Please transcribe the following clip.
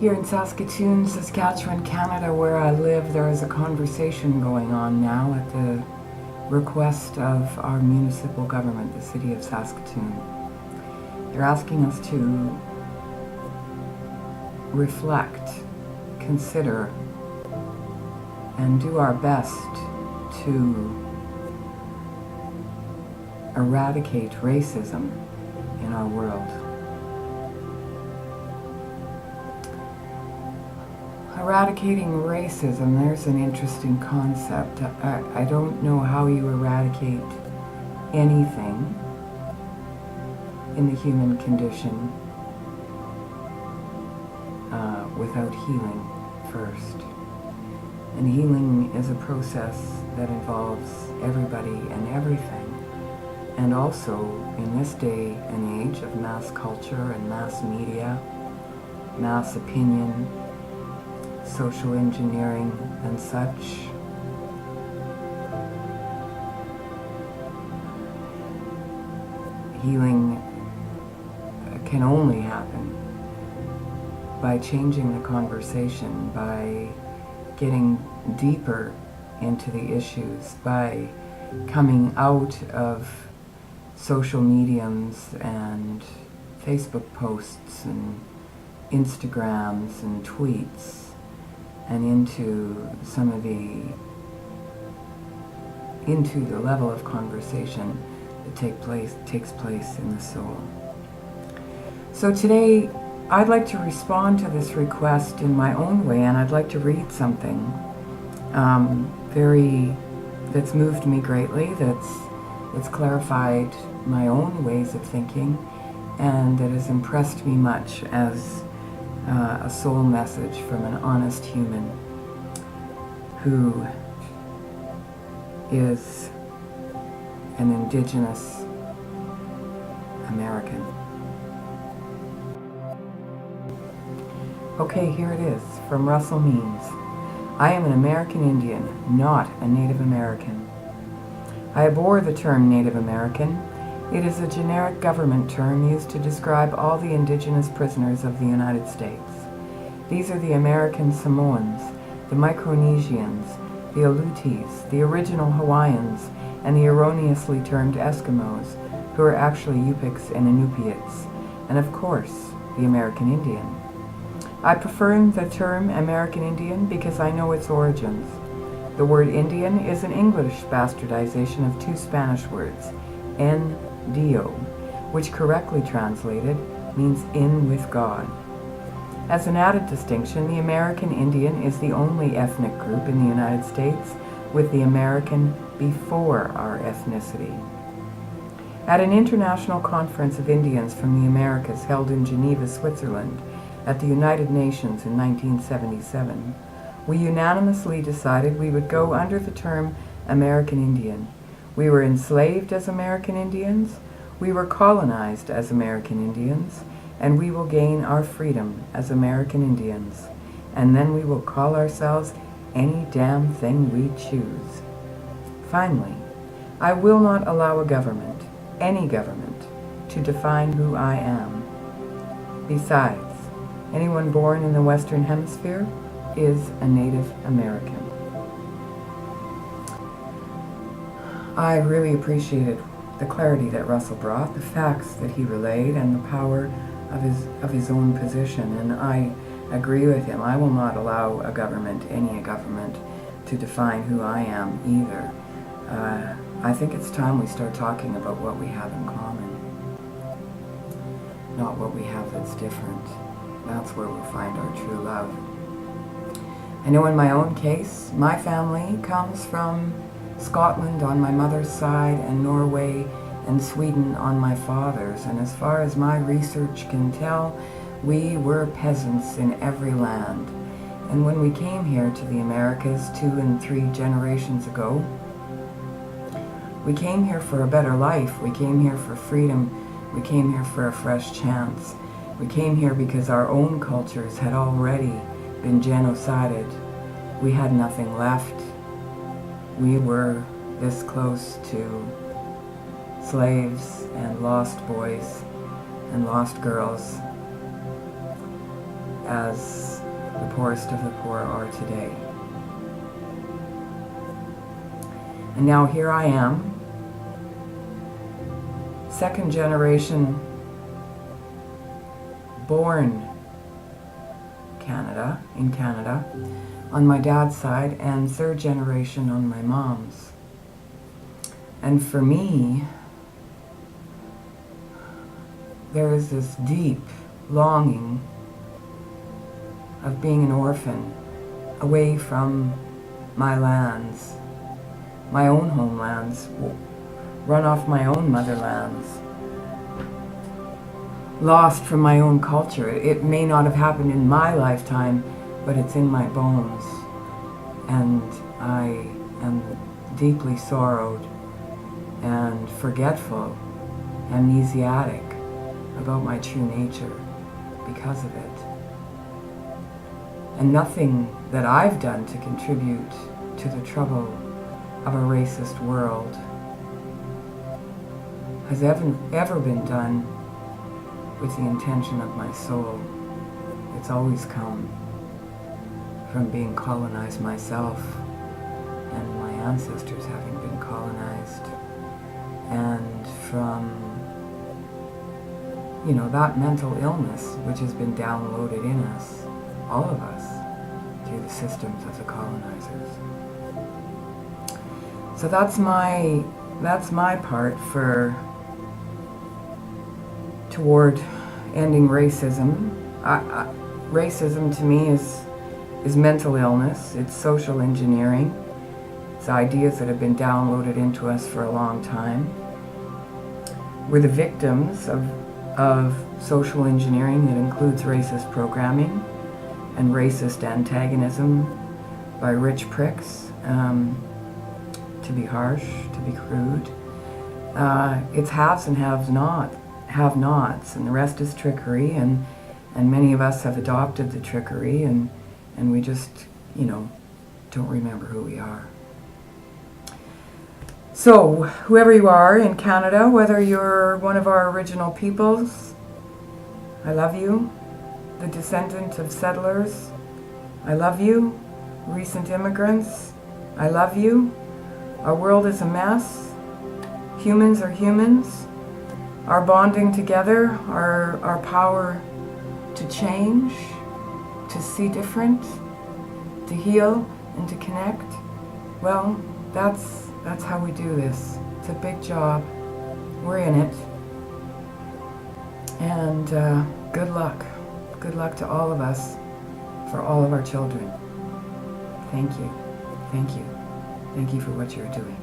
Here in Saskatoon, Saskatchewan, Canada, where I live, there is a conversation going on now at the request of our municipal government, the city of Saskatoon. They're asking us to reflect, consider, and do our best to eradicate racism in our world. Eradicating racism, there's an interesting concept. I don't know how you eradicate anything in the human condition without healing first. And healing is a process that involves everybody and everything. And also, in this day and age of mass culture and mass media, mass opinion, social engineering and such, healing can only happen by changing the conversation, by getting deeper into the issues, by coming out of social mediums and Facebook posts and Instagrams and tweets and into the level of conversation that takes place in the soul. So today I'd like to respond to this request in my own way, and I'd like to read something that's moved me greatly, that's clarified my own ways of thinking, and that has impressed me much as a soul message from an honest human who is an Indigenous American. Okay, here it is, from Russell Means. I am an American Indian, not a Native American. I abhor the term Native American. It is a generic government term used to describe all the indigenous prisoners of the United States. These are the American Samoans, the Micronesians, the Aleutis, the original Hawaiians, and the erroneously termed Eskimos, who are actually Yupiks and Inupiats, and of course, the American Indian. I prefer the term American Indian because I know its origins. The word Indian is an English bastardization of two Spanish words, en-dio, which correctly translated means in with God. As an added distinction, the American Indian is the only ethnic group in the United States with the American before our ethnicity. At an international conference of Indians from the Americas held in Geneva, Switzerland, at the United Nations in 1977, we unanimously decided we would go under the term American Indian. We were enslaved as American Indians, we were colonized as American Indians, and we will gain our freedom as American Indians. And then we will call ourselves any damn thing we choose. Finally, I will not allow a government, any government, to define who I am. Besides, anyone born in the Western Hemisphere is a Native American. I really appreciated the clarity that Russell brought, the facts that he relayed, and the power of his own position, and I agree with him. I will not allow a government, to define who I am either. I think it's time we start talking about what we have in common, not what we have that's different. That's where we'll find our true love. I know in my own case, my family comes from Scotland on my mother's side and Norway and Sweden on my father's, and as far as my research can tell, we were peasants in every land. And when we came here to the Americas 2 and 3 generations ago, we came here for a better life. We came here for freedom. We came here for a fresh chance. We came here because our own cultures had already been genocided. We had nothing left. We were this close to slaves and lost boys and lost girls as the poorest of the poor are today. And now here I am, second generation born in Canada on my dad's side, and third generation on my mom's. And for me, there is this deep longing of being an orphan, away from my lands, my own homelands, run off my own motherlands, lost from my own culture. It may not have happened in my lifetime, but it's in my bones. And I am deeply sorrowed and forgetful, amnesiac about my true nature because of it. And nothing that I've done to contribute to the trouble of a racist world has ever been done with the intention of my soul. It's always come from being colonized myself and my ancestors having been colonized, and from, that mental illness which has been downloaded in us, all of us, through the systems of the colonizers. So that's my part toward ending racism. Racism to me is mental illness. It's social engineering. It's ideas that have been downloaded into us for a long time. We're the victims of social engineering that includes racist programming and racist antagonism by rich pricks, to be harsh, to be crude. It's haves and have-nots, and the rest is trickery, and many of us have adopted the trickery, and we just, don't remember who we are. So, whoever you are in Canada, whether you're one of our original peoples, I love you. The descendant of settlers, I love you. Recent immigrants, I love you. Our world is a mess. Humans are humans. Our bonding together, our power to change, to see different, to heal, and to connect, well, that's how we do this. It's a big job. We're in it. And good luck. Good luck to all of us, for all of our children. Thank you. Thank you. Thank you for what you're doing.